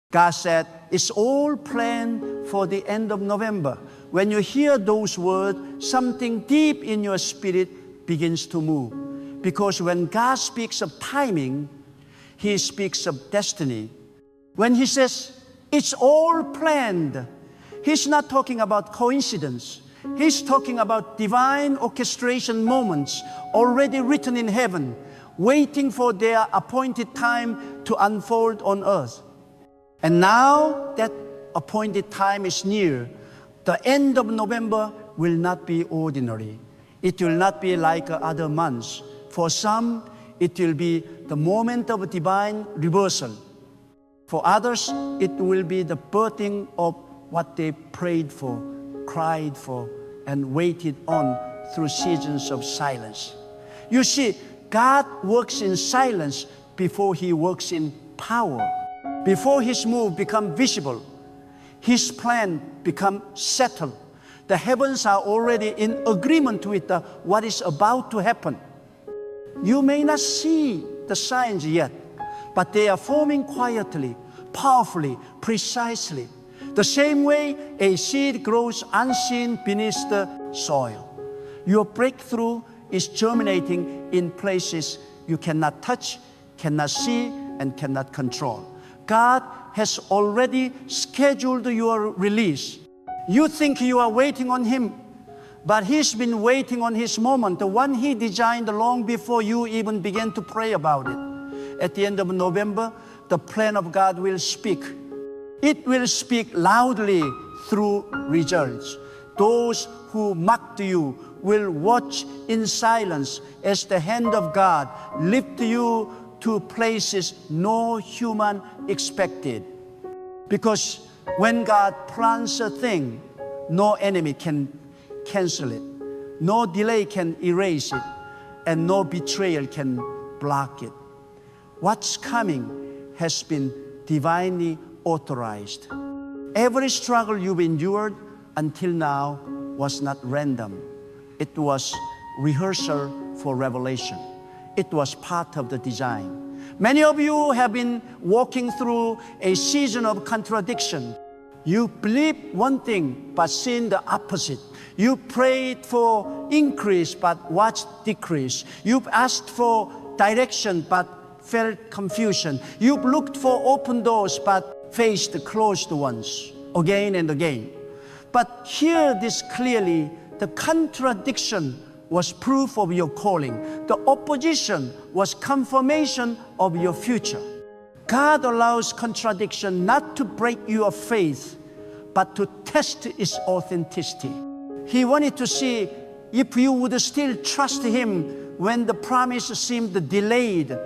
God said, it's all planned for the end of November. When you hear those words, something deep in your spirit begins to move. Because when God speaks of timing, He speaks of destiny. When He says, it's all planned, He's not talking about coincidence. He's talking about divine orchestration moments already written in heaven, waiting for their appointed time to unfold on earth. And now that appointed time is near, the end of November will not be ordinary. It will not be like other months. For some, it will be the moment of divine reversal. For others, it will be the birthing of what they prayed for, cried for, and waited on through seasons of silence. You see, God works in silence before He works in power. Before His move becomes visible, His plan becomes settled. The heavens are already in agreement with what is about to happen. You may not see the signs yet, but they are forming quietly, powerfully, precisely. The same way a seed grows unseen beneath the soil. Your breakthrough is germinating in places you cannot touch, cannot see, and cannot control. God has already scheduled your release. You think you are waiting on Him, but He's been waiting on His moment, the one He designed long before you even began to pray about it. At the end of November, the plan of God will speak. It will speak loudly through results. Those who mocked you will watch in silence as the hand of God lift you to places no human expected. Because when God plans a thing, no enemy can cancel it. No delay can erase it. And no betrayal can block it. What's coming has been divinely authorized. Every struggle you've endured until now was not random. It was rehearsal for revelation. It was part of the design. Many of you have been walking through a season of contradiction. You believed one thing, but seen the opposite. You prayed for increase, but watched decrease. You've asked for direction, but felt confusion. You've looked for open doors, but faced closed ones again and again. But hear this clearly, the contradiction was proof of your calling. The opposition was confirmation of your future. God allows contradiction not to break your faith, but to test its authenticity. He wanted to see if you would still trust Him when the promise seemed delayed,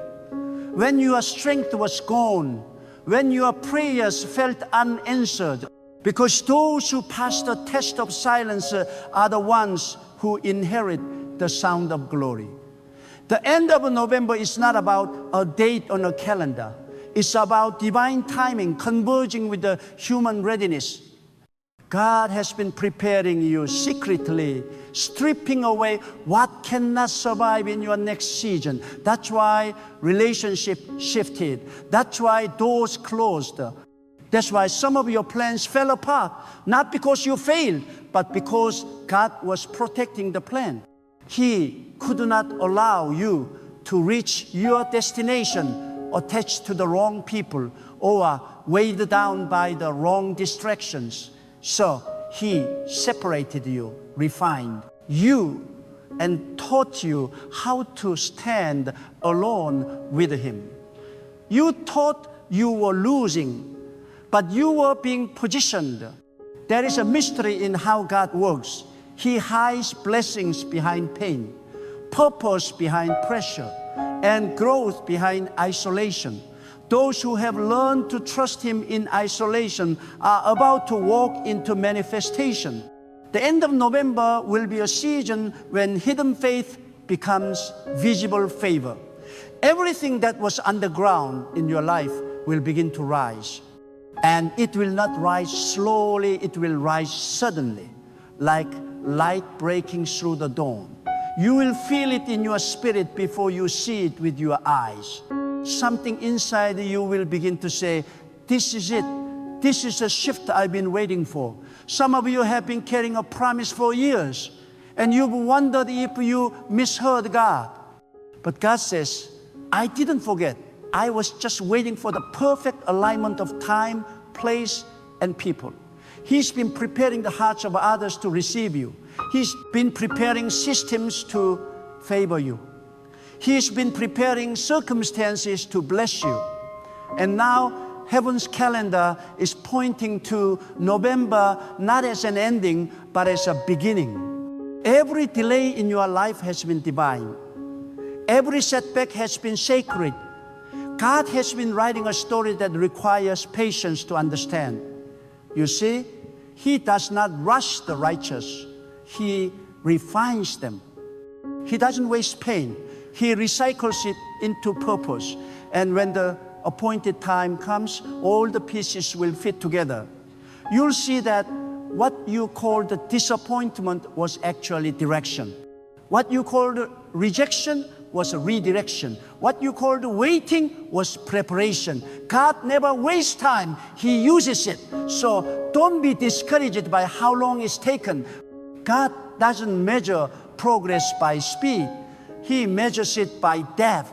when your strength was gone, when your prayers felt unanswered. Because those who pass the test of silence are the ones who inherit the sound of glory. The end of November is not about a date on a calendar. It's about divine timing converging with the human readiness. God has been preparing you secretly, stripping away what cannot survive in your next season. That's why relationships shifted. That's why doors closed. That's why some of your plans fell apart, not because you failed, but because God was protecting the plan. He could not allow you to reach your destination attached to the wrong people or weighed down by the wrong distractions. So He separated you, refined you, and taught you how to stand alone with Him. You thought you were losing, but you were being positioned. There is a mystery in how God works. He hides blessings behind pain, purpose behind pressure, and growth behind isolation. Those who have learned to trust Him in isolation are about to walk into manifestation. The end of November will be a season when hidden faith becomes visible favor. Everything that was underground in your life will begin to rise. And it will not rise slowly, it will rise suddenly, like light breaking through the dawn. You will feel it in your spirit before you see it with your eyes. Something inside you will begin to say, this is it. This is a shift I've been waiting for. Some of you have been carrying a promise for years, and you've wondered if you misheard God. But God says, I didn't forget. I was just waiting for the perfect alignment of time, place, and people. He's been preparing the hearts of others to receive you. He's been preparing systems to favor you. He's been preparing circumstances to bless you. And now, heaven's calendar is pointing to November not as an ending, but as a beginning. Every delay in your life has been divine. Every setback has been sacred. God has been writing a story that requires patience to understand. You see, He does not rush the righteous. He refines them. He doesn't waste pain. He recycles it into purpose. And when the appointed time comes, all the pieces will fit together. You'll see that what you call the disappointment was actually direction. What you called rejection was a redirection. What you called waiting was preparation. God never wastes time. He uses it. So don't be discouraged by how long it's taken. God doesn't measure progress by speed. He measures it by depth.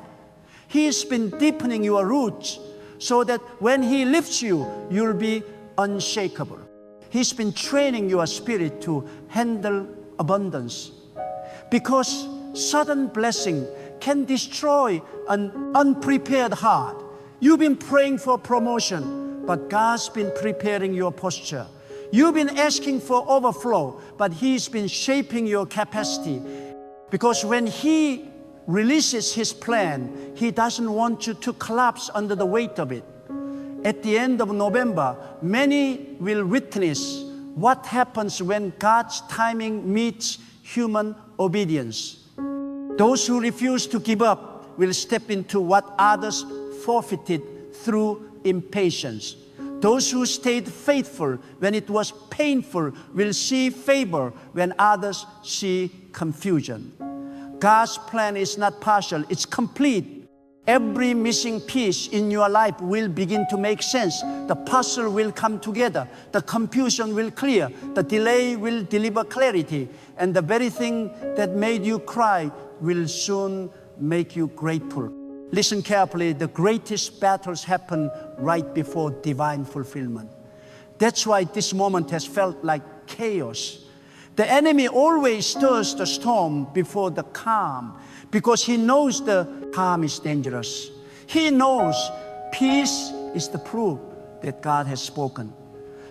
He's been deepening your roots so that when He lifts you, you'll be unshakable. He's been training your spirit to handle abundance. Because sudden blessing can destroy an unprepared heart. You've been praying for promotion, but God's been preparing your posture. You've been asking for overflow, but He's been shaping your capacity. Because when He releases His plan, He doesn't want you to collapse under the weight of it. At the end of November, many will witness what happens when God's timing meets human obedience. Those who refuse to give up will step into what others forfeited through impatience. Those who stayed faithful when it was painful will see favor when others see confusion. God's plan is not partial, it's complete. Every missing piece in your life will begin to make sense. The puzzle will come together. The confusion will clear. The delay will deliver clarity. And the very thing that made you cry will soon make you grateful. Listen carefully, the greatest battles happen right before divine fulfillment. That's why this moment has felt like chaos. The enemy always stirs the storm before the calm because he knows the calm is dangerous. He knows peace is the proof that God has spoken.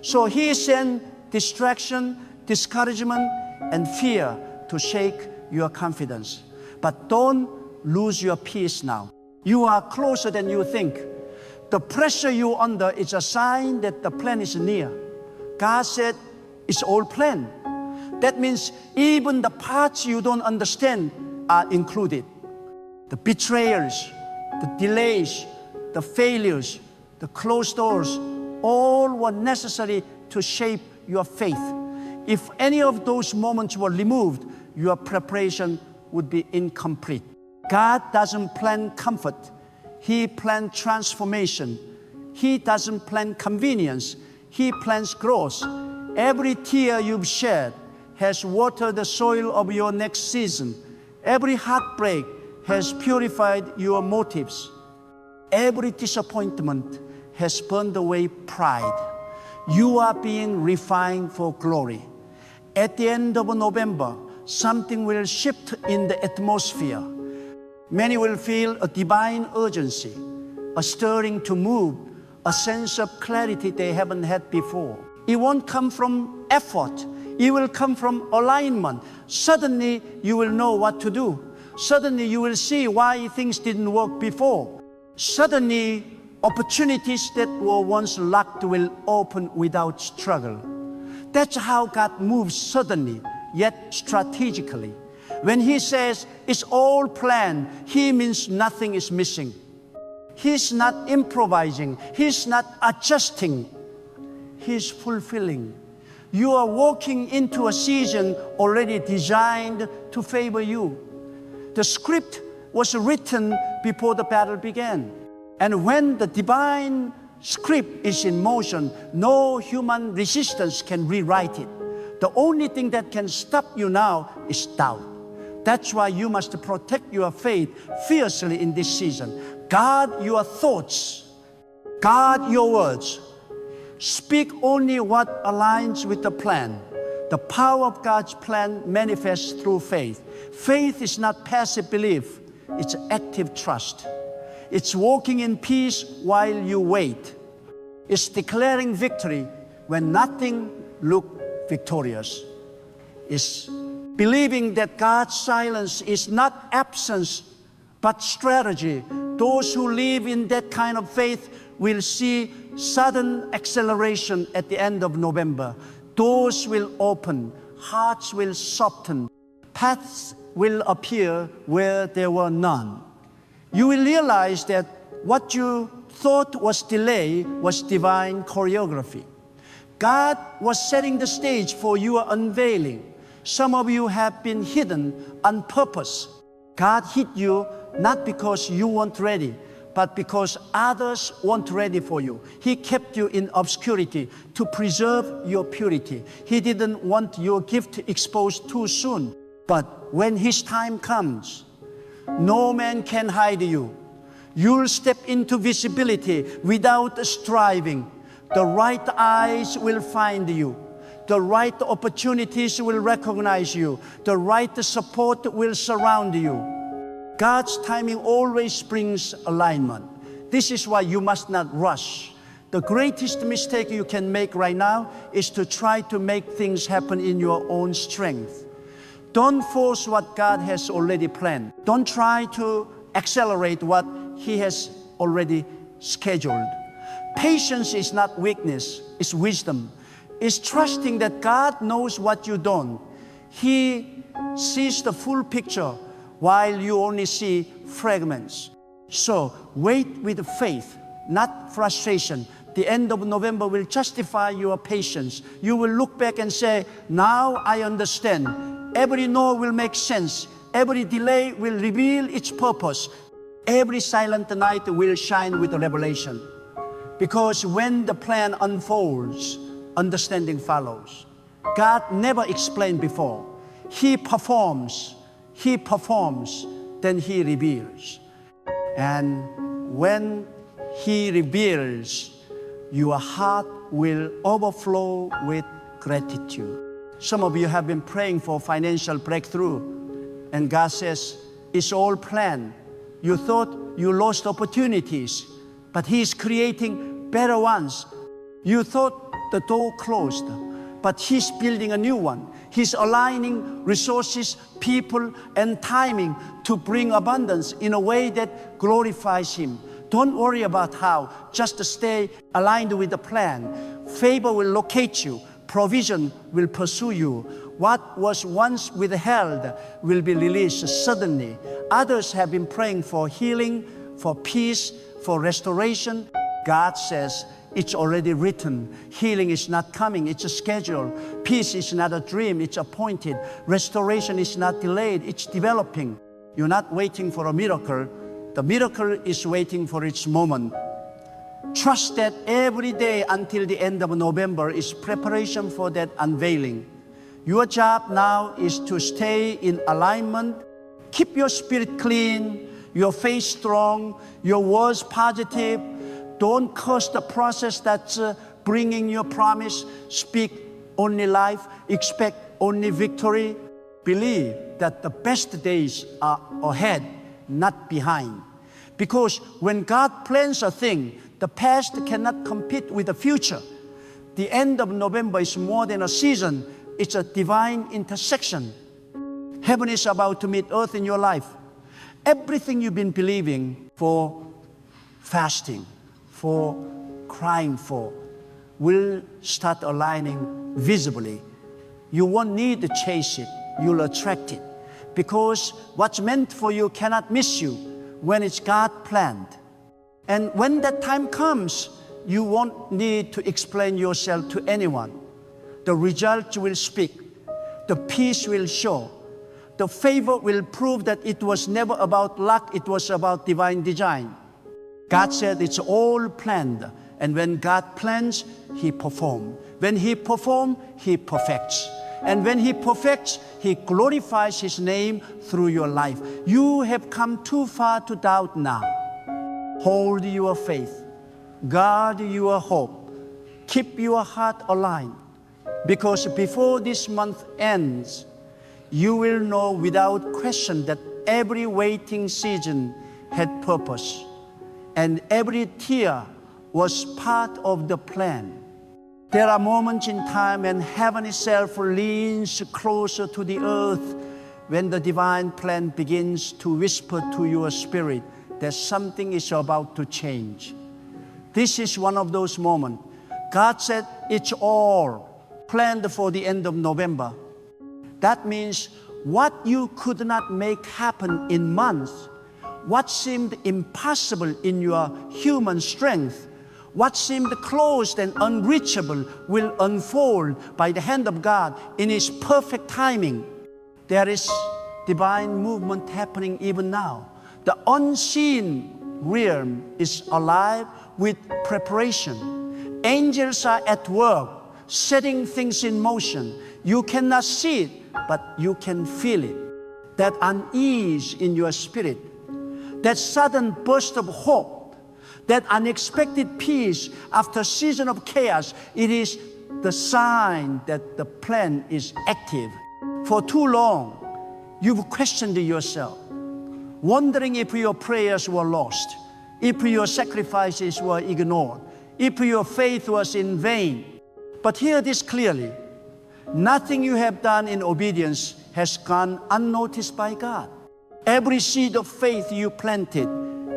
So he sends distraction, discouragement, and fear to shake your confidence. But don't lose your peace now. You are closer than you think. The pressure you're under is a sign that the plan is near. God said it's all planned. That means even the parts you don't understand are included. The betrayals, the delays, the failures, the closed doors, all were necessary to shape your faith. If any of those moments were removed, your preparation would be incomplete. God doesn't plan comfort. He plans transformation. He doesn't plan convenience. He plans growth. Every tear you've shed has watered the soil of your next season. Every heartbreak has purified your motives. Every disappointment has burned away pride. You are being refined for glory. At the end of November, something will shift in the atmosphere. Many will feel a divine urgency, a stirring to move, a sense of clarity they haven't had before. It won't come from effort. It will come from alignment. Suddenly, you will know what to do. Suddenly, you will see why things didn't work before. Suddenly, opportunities that were once locked will open without struggle. That's how God moves suddenly, yet strategically. When He says it's all planned, He means nothing is missing. He's not improvising. He's not adjusting. He's fulfilling. You are walking into a season already designed to favor you. The script was written before the battle began. And when the divine script is in motion, no human resistance can rewrite it. The only thing that can stop you now is doubt. That's why you must protect your faith fiercely in this season. Guard your thoughts. Guard your words. Speak only what aligns with the plan. The power of God's plan manifests through faith. Faith is not passive belief. It's active trust. It's walking in peace while you wait. It's declaring victory when nothing looks victorious. It's believing that God's silence is not absence, but strategy. Those who live in that kind of faith will see sudden acceleration at the end of November. Doors will open, hearts will soften, paths will appear where there were none. You will realize that what you thought was delay was divine choreography. God was setting the stage for your unveiling. Some of you have been hidden on purpose. God hid you not because you weren't ready, but because others weren't ready for you. He kept you in obscurity to preserve your purity. He didn't want your gift exposed too soon. But when His time comes, no man can hide you. You'll step into visibility without striving. The right eyes will find you. The right opportunities will recognize you. The right support will surround you. God's timing always brings alignment. This is why you must not rush. The greatest mistake you can make right now is to try to make things happen in your own strength. Don't force what God has already planned. Don't try to accelerate what He has already scheduled. Patience is not weakness, it's wisdom. It's trusting that God knows what you don't. He sees the full picture while you only see fragments. So wait with faith, not frustration. The end of November will justify your patience. You will look back and say, now I understand. Every no will make sense. Every delay will reveal its purpose. Every silent night will shine with revelation. Because when the plan unfolds, understanding follows. God never explained before. He performs, then He reveals. And when He reveals, your heart will overflow with gratitude. Some of you have been praying for financial breakthrough, and God says, it's all planned. You thought you lost opportunities, but He's creating better ones. You thought the door closed, but He's building a new one. He's aligning resources, people, and timing to bring abundance in a way that glorifies Him. Don't worry about how, just stay aligned with the plan. Favor will locate you. Provision will pursue you. What was once withheld will be released suddenly. Others have been praying for healing, for peace, for restoration. God says, it's already written. Healing is not coming, it's a schedule. Peace is not a dream, it's appointed. Restoration is not delayed, it's developing. You're not waiting for a miracle. The miracle is waiting for its moment. Trust that every day until the end of November is preparation for that unveiling. Your job now is to stay in alignment. Keep your spirit clean, your faith strong, your words positive. Don't curse the process that's bringing your promise. Speak only life. Expect only victory. Believe that the best days are ahead, not behind. Because when God plans a thing, the past cannot compete with the future. The end of November is more than a season. It's a divine intersection. Heaven is about to meet earth in your life. Everything you've been believing for, fasting, for crying for, will start aligning visibly. You won't need to chase it. You'll attract it. Because what's meant for you cannot miss you when it's God planned. And when that time comes, you won't need to explain yourself to anyone. The result will speak. The peace will show. The favor will prove that it was never about luck, it was about divine design. God said it's all planned. And when God plans, He performs. When He performs, He perfects. And when He perfects, He glorifies His name through your life. You have come too far to doubt now. Hold your faith. Guard your hope. Keep your heart aligned. Because before this month ends, you will know without question that every waiting season had purpose. And every tear was part of the plan. There are moments in time when heaven itself leans closer to the earth, when the divine plan begins to whisper to your spirit that something is about to change. This is one of those moments. God said it's all planned for the end of November. That means what you could not make happen in months, what seemed impossible in your human strength, what seemed closed and unreachable will unfold by the hand of God in His perfect timing. There is divine movement happening even now. The unseen realm is alive with preparation. Angels are at work, setting things in motion. You cannot see it, but you can feel it. That unease in your spirit, that sudden burst of hope, that unexpected peace after a season of chaos, it is the sign that the plan is active. For too long, you've questioned yourself, wondering if your prayers were lost, if your sacrifices were ignored, if your faith was in vain. But hear this clearly. Nothing you have done in obedience has gone unnoticed by God. Every seed of faith you planted,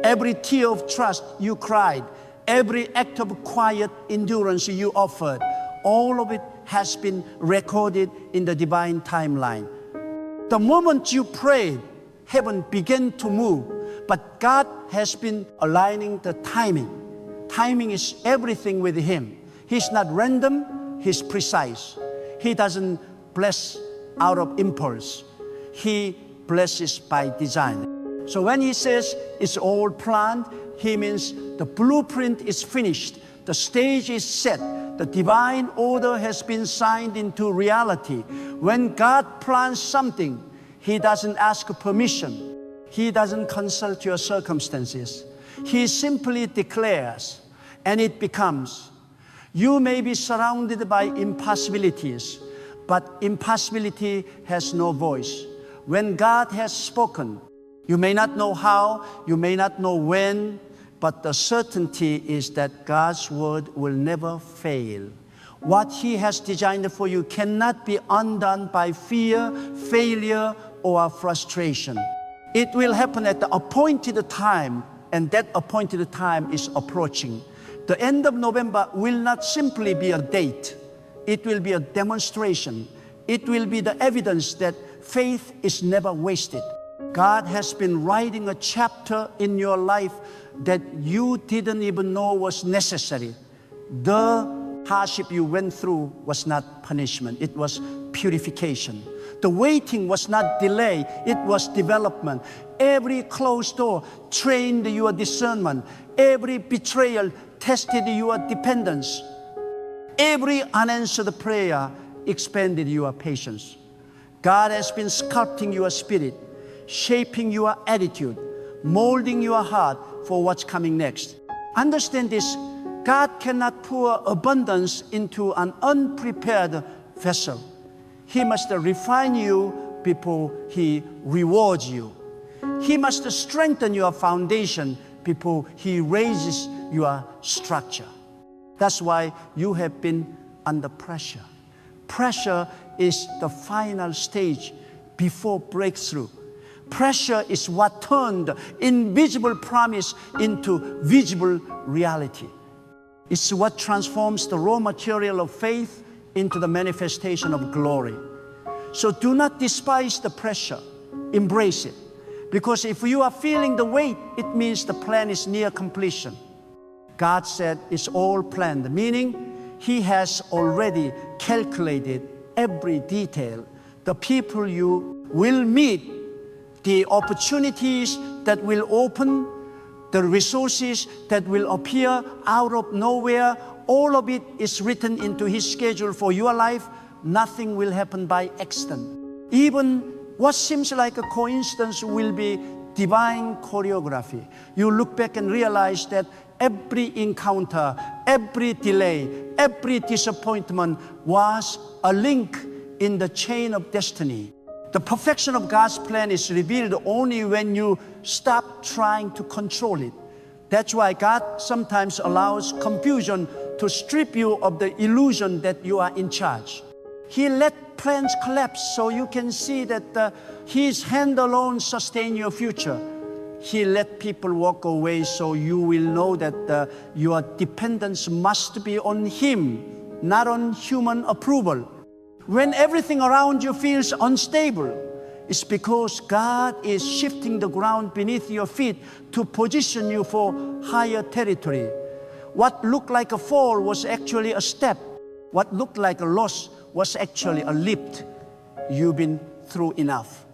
every tear of trust you cried, every act of quiet endurance you offered, all of it has been recorded in the divine timeline. The moment you prayed, heaven began to move, but God has been aligning the timing. Timing is everything with Him. He's not random, He's precise. He doesn't bless out of impulse. He blesses by design. So when He says it's all planned, He means the blueprint is finished, the stage is set, the divine order has been signed into reality. When God plans something, He doesn't ask permission. He doesn't consult your circumstances. He simply declares, and it becomes. You may be surrounded by impossibilities, but impossibility has no voice. When God has spoken, you may not know how, you may not know when, but the certainty is that God's word will never fail. What He has designed for you cannot be undone by fear, failure, or frustration. It will happen at the appointed time, and that appointed time is approaching. The end of November will not simply be a date. It will be a demonstration. It will be the evidence that faith is never wasted. God has been writing a chapter in your life that you didn't even know was necessary. The hardship you went through was not punishment. It was purification. The waiting was not delay. It was development. Every closed door trained your discernment. Every betrayal tested your dependence. Every unanswered prayer expanded your patience. God has been sculpting your spirit, shaping your attitude, molding your heart for what's coming next. Understand this, God cannot pour abundance into an unprepared vessel. He must refine you before He rewards you. He must strengthen your foundation before He raises your structure. That's why you have been under pressure. Pressure is the final stage before breakthrough. Pressure is what turned invisible promise into visible reality. It's what transforms the raw material of faith into the manifestation of glory. So do not despise the pressure. Embrace it. Because if you are feeling the weight, it means the plan is near completion. God said it's all planned, meaning He has already calculated every detail. The people you will meet, the opportunities that will open, the resources that will appear out of nowhere, all of it is written into His schedule for your life. Nothing will happen by accident. Even what seems like a coincidence will be divine choreography. You look back and realize that every encounter, every delay, every disappointment was a link in the chain of destiny. The perfection of God's plan is revealed only when you stop trying to control it. That's why God sometimes allows confusion to strip you of the illusion that you are in charge. He let plans collapse so you can see that His hand alone sustains your future. He let people walk away so you will know that your dependence must be on Him, not on human approval. When everything around you feels unstable, it's because God is shifting the ground beneath your feet to position you for higher territory. What looked like a fall was actually a step. What looked like a loss was actually a lift. You've been through enough.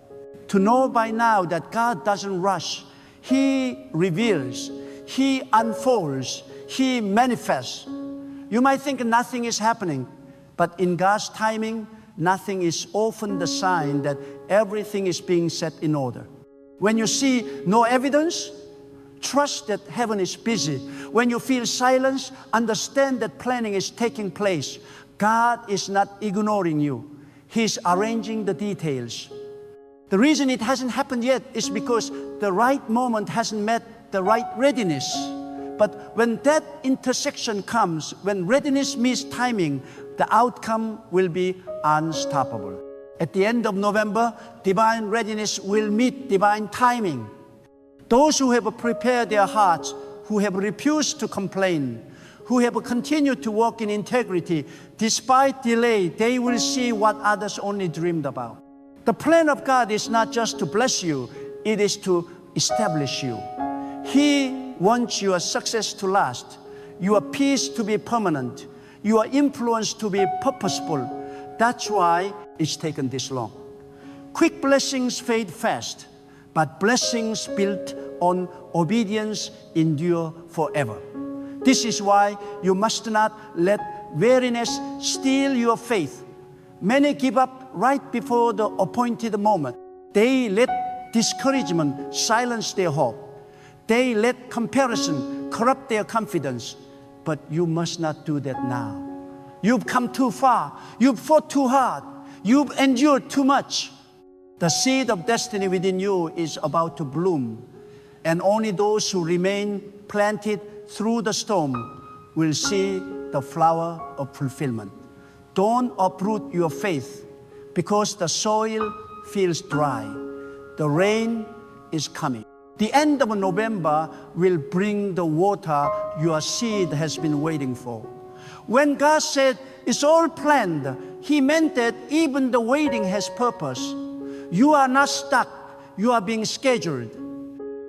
To know by now that God doesn't rush. He reveals, He unfolds, He manifests. You might think nothing is happening, but in God's timing, nothing is often the sign that everything is being set in order. When you see no evidence, trust that heaven is busy. When you feel silence, understand that planning is taking place. God is not ignoring you. He's arranging the details. The reason it hasn't happened yet is because the right moment hasn't met the right readiness. But when that intersection comes, when readiness meets timing, the outcome will be unstoppable. At the end of November, divine readiness will meet divine timing. Those who have prepared their hearts, who have refused to complain, who have continued to walk in integrity, despite delay, they will see what others only dreamed about. The plan of God is not just to bless you, it is to establish you. He wants your success to last, your peace to be permanent, your influence to be purposeful. That's why it's taken this long. Quick blessings fade fast, but blessings built on obedience endure forever. This is why you must not let weariness steal your faith. Many give up right before the appointed moment. They let discouragement silence their hope. They let comparison corrupt their confidence. But you must not do that now. You've come too far. You've fought too hard. You've endured too much. The seed of destiny within you is about to bloom. And only those who remain planted through the storm will see the flower of fulfillment. Don't uproot your faith because the soil feels dry. The rain is coming. The end of November will bring the water your seed has been waiting for. When God said it's all planned, He meant that even the waiting has purpose. You are not stuck. You are being scheduled.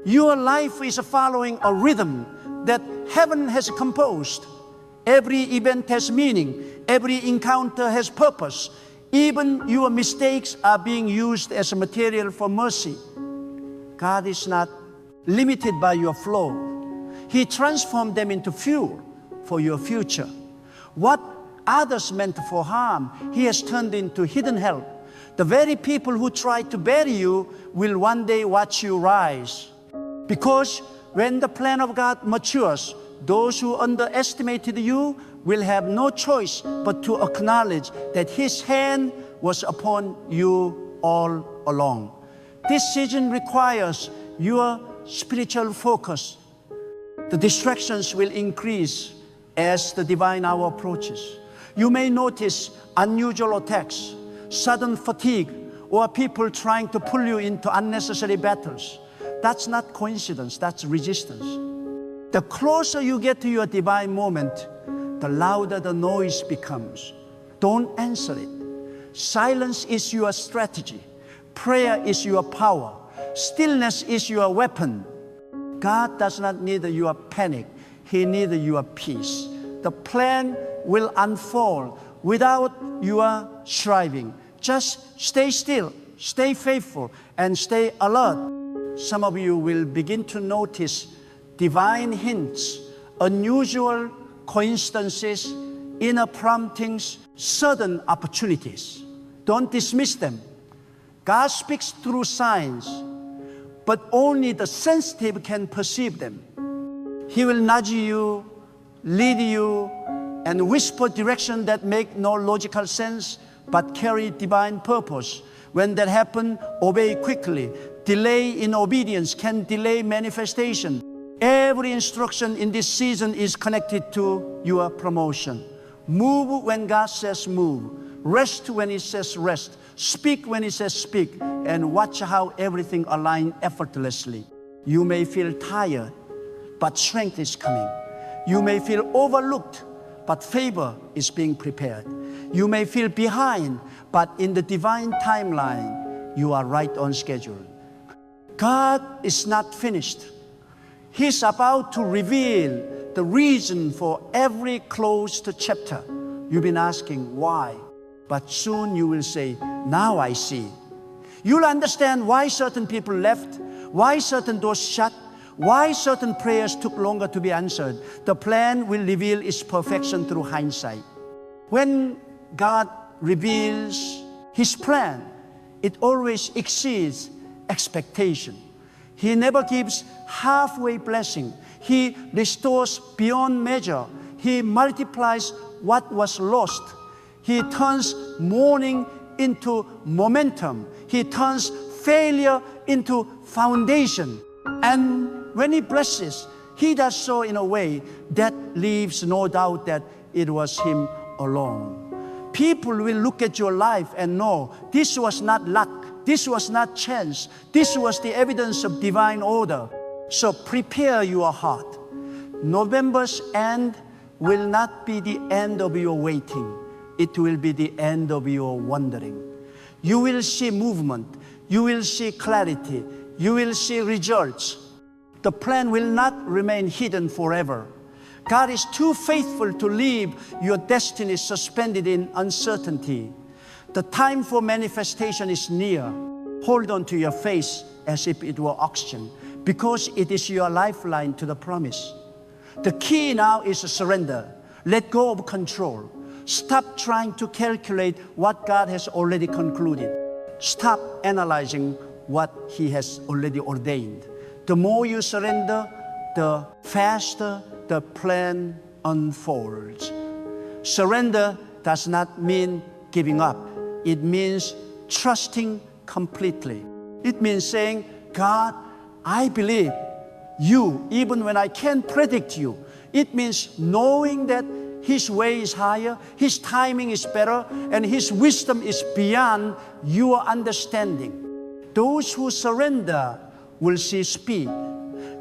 Your life is following a rhythm that heaven has composed. Every event has meaning. Every encounter has purpose. Even your mistakes are being used as a material for mercy. God is not limited by your flow. He transformed them into fuel for your future. What others meant for harm, He has turned into hidden help. The very people who tried to bury you will one day watch you rise. Because when the plan of God matures, those who underestimated you will have no choice but to acknowledge that His hand was upon you all along. This season requires your spiritual focus. The distractions will increase as the divine hour approaches. You may notice unusual attacks, sudden fatigue, or people trying to pull you into unnecessary battles. That's not coincidence, that's resistance. The closer you get to your divine moment, the louder the noise becomes. Don't answer it. Silence is your strategy. Prayer is your power. Stillness is your weapon. God does not need your panic. He needs your peace. The plan will unfold without your striving. Just stay still, stay faithful, and stay alert. Some of you will begin to notice divine hints, unusual coincidences, inner promptings, sudden opportunities. Don't dismiss them. God speaks through signs, but only the sensitive can perceive them. He will nudge you, lead you, and whisper direction that make no logical sense, but carry divine purpose. When that happens, obey quickly. Delay in obedience can delay manifestation. Every instruction in this season is connected to your promotion. Move when God says move. Rest when He says rest. Speak when He says speak. And watch how everything aligns effortlessly. You may feel tired, but strength is coming. You may feel overlooked, but favor is being prepared. You may feel behind, but in the divine timeline, you are right on schedule. God is not finished. He's about to reveal the reason for every closed chapter. You've been asking why, but soon you will say, now I see. You'll understand why certain people left, why certain doors shut, why certain prayers took longer to be answered. The plan will reveal its perfection through hindsight. When God reveals His plan, it always exceeds expectation. He never gives halfway blessing. He restores beyond measure. He multiplies what was lost. He turns mourning into momentum. He turns failure into foundation. And when He blesses, He does so in a way that leaves no doubt that it was Him alone. People will look at your life and know this was not luck. This was not chance. This was the evidence of divine order. So prepare your heart. November's end will not be the end of your waiting. It will be the end of your wandering. You will see movement. You will see clarity. You will see results. The plan will not remain hidden forever. God is too faithful to leave your destiny suspended in uncertainty. The time for manifestation is near. Hold on to your faith as if it were oxygen, because it is your lifeline to the promise. The key now is surrender. Let go of control. Stop trying to calculate what God has already concluded. Stop analyzing what He has already ordained. The more you surrender, the faster the plan unfolds. Surrender does not mean giving up. It means trusting completely. It means saying, God, I believe You even when I can't predict You. It means knowing that His way is higher, His timing is better, and His wisdom is beyond your understanding. Those who surrender will see speed.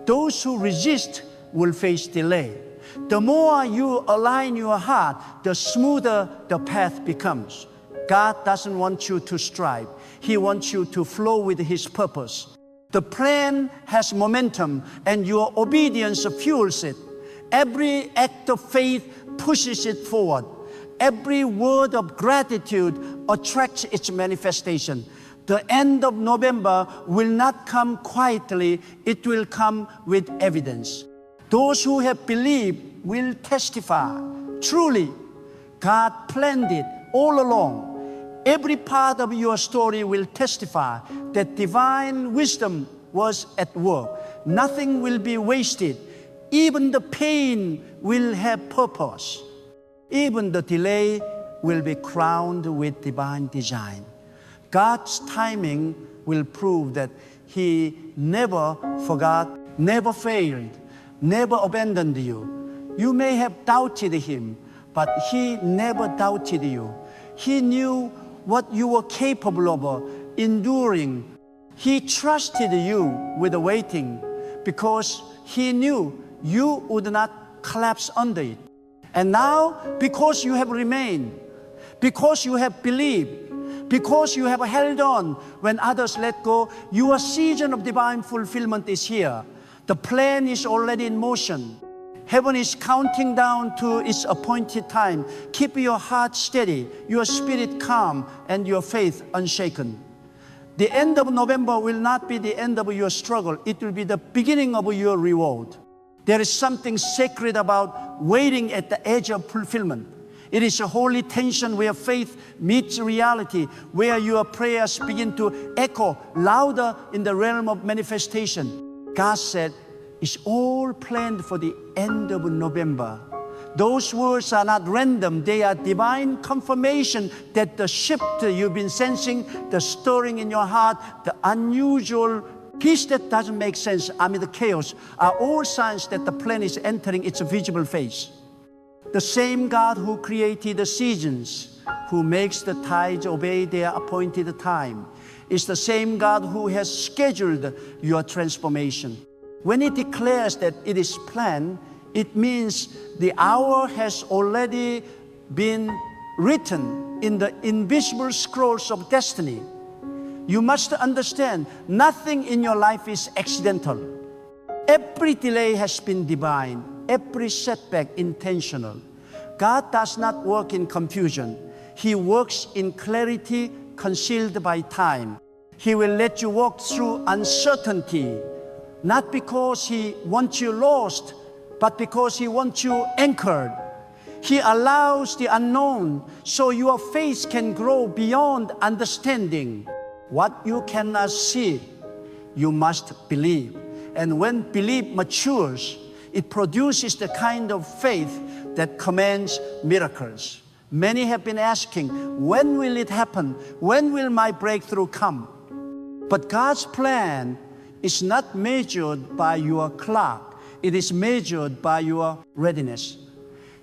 Those who resist will face delay. The more you align your heart, the smoother the path becomes. God doesn't want you to strive. He wants you to flow with His purpose. The plan has momentum, and your obedience fuels it. Every act of faith pushes it forward. Every word of gratitude attracts its manifestation. The end of November will not come quietly. It will come with evidence. Those who have believed will testify. Truly, God planned it all along. Every part of your story will testify that divine wisdom was at work. Nothing will be wasted. Even the pain will have purpose. Even the delay will be crowned with divine design. God's timing will prove that He never forgot, never failed, never abandoned you. You may have doubted Him, but He never doubted you. He knew what you were capable of enduring. He trusted you with the waiting because He knew you would not collapse under it. And now, because you have remained, because you have believed, because you have held on when others let go, your season of divine fulfillment is here. The plan is already in motion. Heaven is counting down to its appointed time. Keep your heart steady, your spirit calm, and your faith unshaken. The end of November will not be the end of your struggle. It will be the beginning of your reward. There is something sacred about waiting at the edge of fulfillment. It is a holy tension where faith meets reality, where your prayers begin to echo louder in the realm of manifestation. God said, it's all planned for the end of November. Those words are not random. They are divine confirmation that the shift you've been sensing, the stirring in your heart, the unusual peace that doesn't make sense amid the chaos, are all signs that the plan is entering its visible phase. The same God who created the seasons, who makes the tides obey their appointed time, is the same God who has scheduled your transformation. When it declares that it is planned, it means the hour has already been written in the invisible scrolls of destiny. You must understand, nothing in your life is accidental. Every delay has been divine, every setback intentional. God does not work in confusion. He works in clarity concealed by time. He will let you walk through uncertainty, not because He wants you lost, but because He wants you anchored. He allows the unknown so your faith can grow beyond understanding. What you cannot see, you must believe. And when belief matures, it produces the kind of faith that commands miracles. Many have been asking, when will it happen? When will my breakthrough come? But God's plan is not measured by your clock. It is measured by your readiness.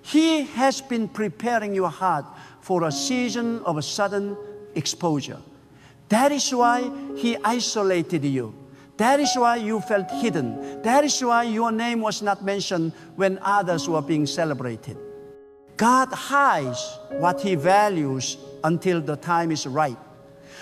He has been preparing your heart for a season of sudden exposure. That is why He isolated you. That is why you felt hidden. That is why your name was not mentioned when others were being celebrated. God hides what He values until the time is right.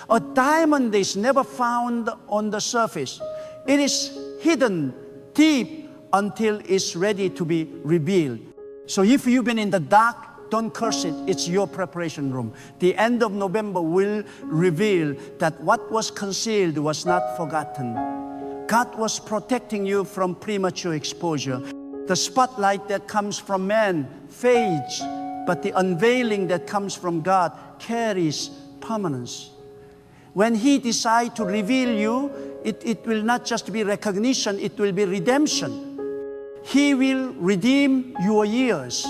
A diamond is never found on the surface. It is hidden deep until it's ready to be revealed. So if you've been in the dark, don't curse it. It's your preparation room. The end of November will reveal that what was concealed was not forgotten. God was protecting you from premature exposure. The spotlight that comes from man fades, but the unveiling that comes from God carries permanence. When He decides to reveal you, it will not just be recognition, it will be redemption. He will redeem your years,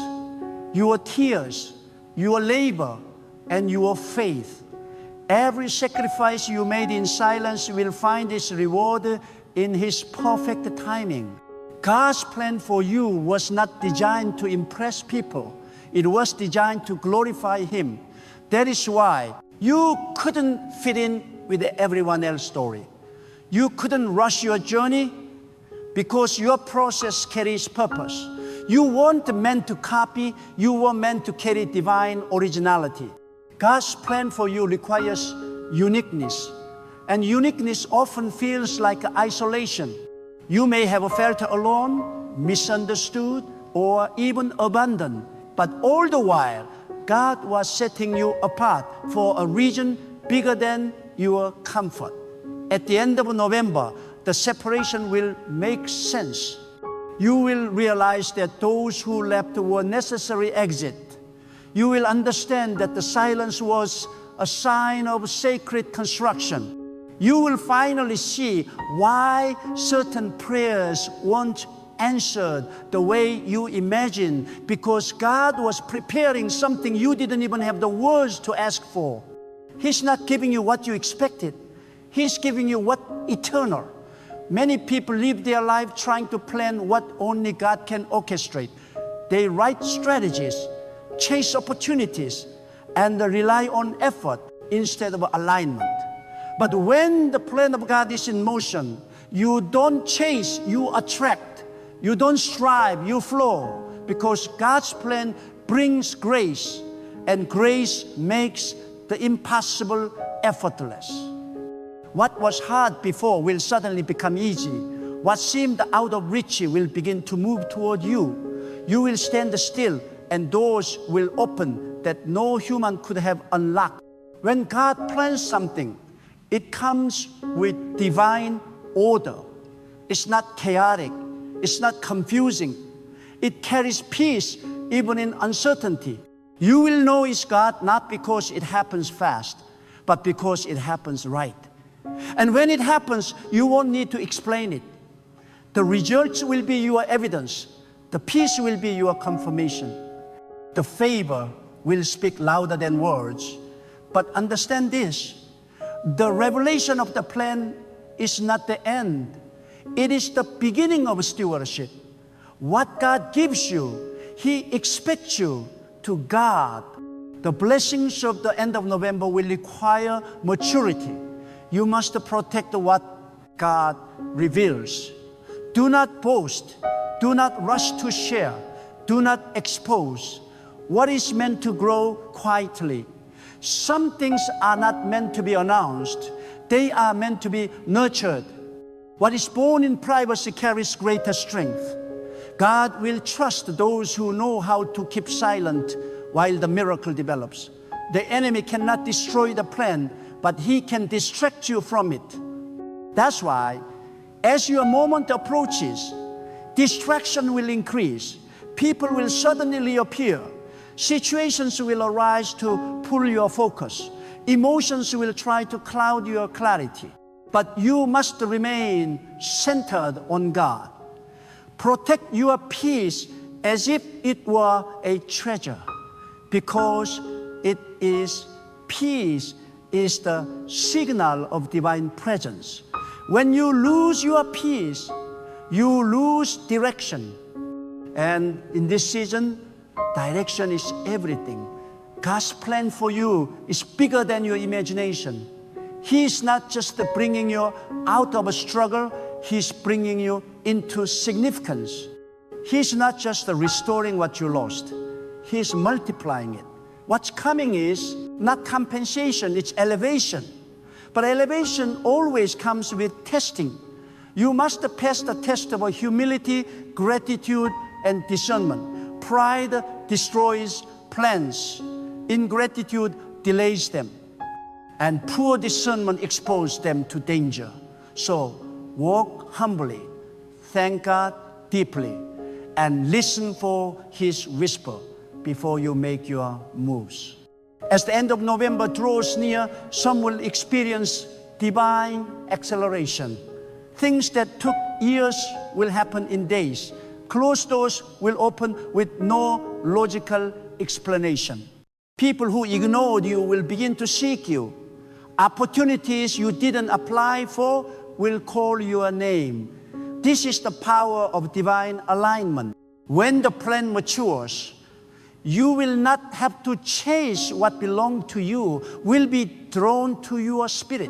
your tears, your labor, and your faith. Every sacrifice you made in silence will find its reward in His perfect timing. God's plan for you was not designed to impress people. It was designed to glorify Him. That is why you couldn't fit in with everyone else's story. You couldn't rush your journey because your process carries purpose. You weren't meant to copy, you were meant to carry divine originality. God's plan for you requires uniqueness, and uniqueness often feels like isolation. You may have felt alone, misunderstood, or even abandoned, but all the while, God was setting you apart for a reason bigger than your comfort. At the end of November, the separation will make sense. You will realize that those who left were necessary exit. You will understand that the silence was a sign of sacred construction. You will finally see why certain prayers weren't answered the way you imagined, because God was preparing something you didn't even have the words to ask for. He's not giving you what you expected. He's giving you what eternal. Many people live their life trying to plan what only God can orchestrate. They write strategies, chase opportunities, and rely on effort instead of alignment. But when the plan of God is in motion, you don't chase, you attract. You don't strive, you flow. Because God's plan brings grace, and grace makes the impossible effortless. What was hard before will suddenly become easy. What seemed out of reach will begin to move toward you. You will stand still, and doors will open that no human could have unlocked. When God plans something, it comes with divine order. It's not chaotic. It's not confusing. It carries peace even in uncertainty. You will know it's God not because it happens fast, but because it happens right. And when it happens, you won't need to explain it. The results will be your evidence. The peace will be your confirmation. The favor will speak louder than words. But understand this, the revelation of the plan is not the end. It is the beginning of stewardship. What God gives you, He expects you to guard. The blessings of the end of November will require maturity. You must protect what God reveals. Do not boast. Do not rush to share. Do not expose what is meant to grow quietly. Some things are not meant to be announced. They are meant to be nurtured. What is born in privacy carries greater strength. God will trust those who know how to keep silent while the miracle develops. The enemy cannot destroy the plan, but he can distract you from it. That's why, as your moment approaches, distraction will increase. People will suddenly reappear. Situations will arise to pull your focus. Emotions will try to cloud your clarity. But you must remain centered on God. Protect your peace as if it were a treasure, because peace is the signal of divine presence. When you lose your peace, you lose direction. And in this season, direction is everything. God's plan for you is bigger than your imagination. He is not just bringing you out of a struggle, He's bringing you into significance. He's not just restoring what you lost, He's multiplying it. What's coming is not compensation, it's elevation. But elevation always comes with testing. You must pass the test of humility, gratitude, and discernment. Pride destroys plans. Ingratitude delays them. And poor discernment exposes them to danger. So walk humbly, thank God deeply, and listen for His whisper before you make your moves. As the end of November draws near, some will experience divine acceleration. Things that took years will happen in days. Closed doors will open with no logical explanation. People who ignored you will begin to seek you. Opportunities you didn't apply for will call your name. This is the power of divine alignment. When the plan matures, you will not have to chase what belongs to you, will be drawn to your spirit.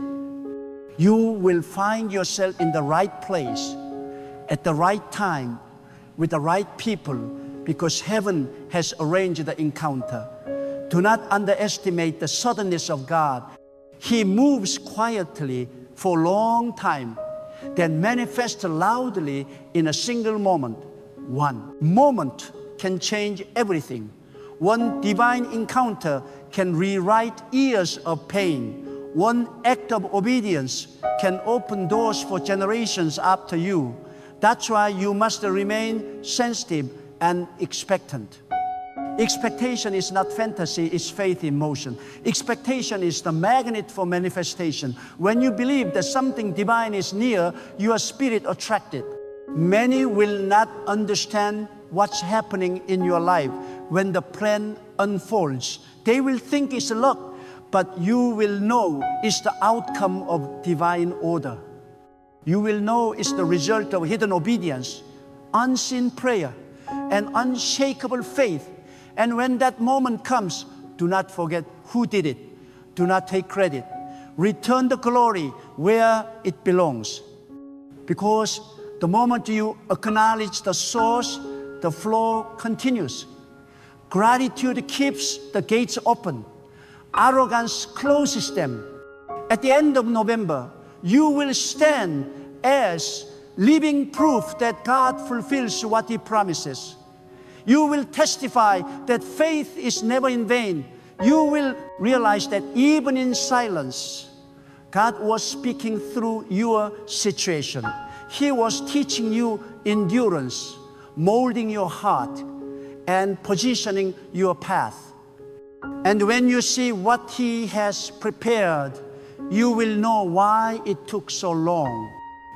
You will find yourself in the right place, at the right time, with the right people, because heaven has arranged the encounter. Do not underestimate the suddenness of God. He moves quietly for a long time, then manifests loudly in a single moment. One moment can change everything. One divine encounter can rewrite years of pain. One act of obedience can open doors for generations after you. That's why you must remain sensitive and expectant. Expectation is not fantasy, it's faith in motion. Expectation is the magnet for manifestation. When you believe that something divine is near, your spirit attracted. Many will not understand what's happening in your life when the plan unfolds. They will think it's luck, but you will know it's the outcome of divine order. You will know it's the result of hidden obedience, unseen prayer, and unshakable faith. And when that moment comes, do not forget who did it. Do not take credit. Return the glory where it belongs. Because the moment you acknowledge the source, the flow continues. Gratitude keeps the gates open. Arrogance closes them. At the end of November, you will stand as living proof that God fulfills what He promises. You will testify that faith is never in vain. You will realize that even in silence, God was speaking through your situation. He was teaching you endurance, molding your heart, and positioning your path. And when you see what He has prepared, you will know why it took so long.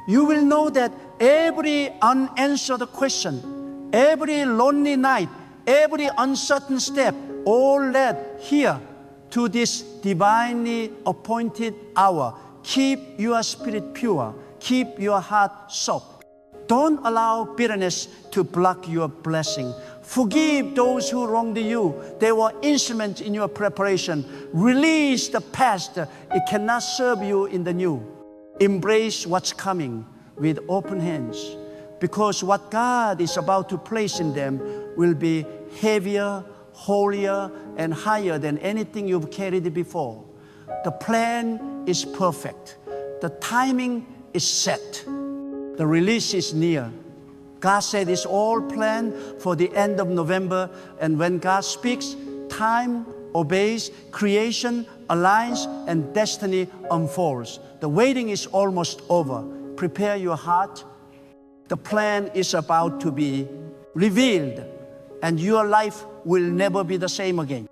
You will know that every unanswered question, every lonely night, every uncertain step, all led here to this divinely appointed hour. Keep your spirit pure. Keep your heart soft. Don't allow bitterness to block your blessing. Forgive those who wronged you. They were instruments in your preparation. Release the past. It cannot serve you in the new. Embrace what's coming with open hands, because what God is about to place in them will be heavier, holier, and higher than anything you've carried before. The plan is perfect. The timing is set. The release is near. God said it's all planned for the end of November, and when God speaks, time obeys, creation aligns, and destiny unfolds. The waiting is almost over. Prepare your heart. The plan is about to be revealed, and your life will never be the same again.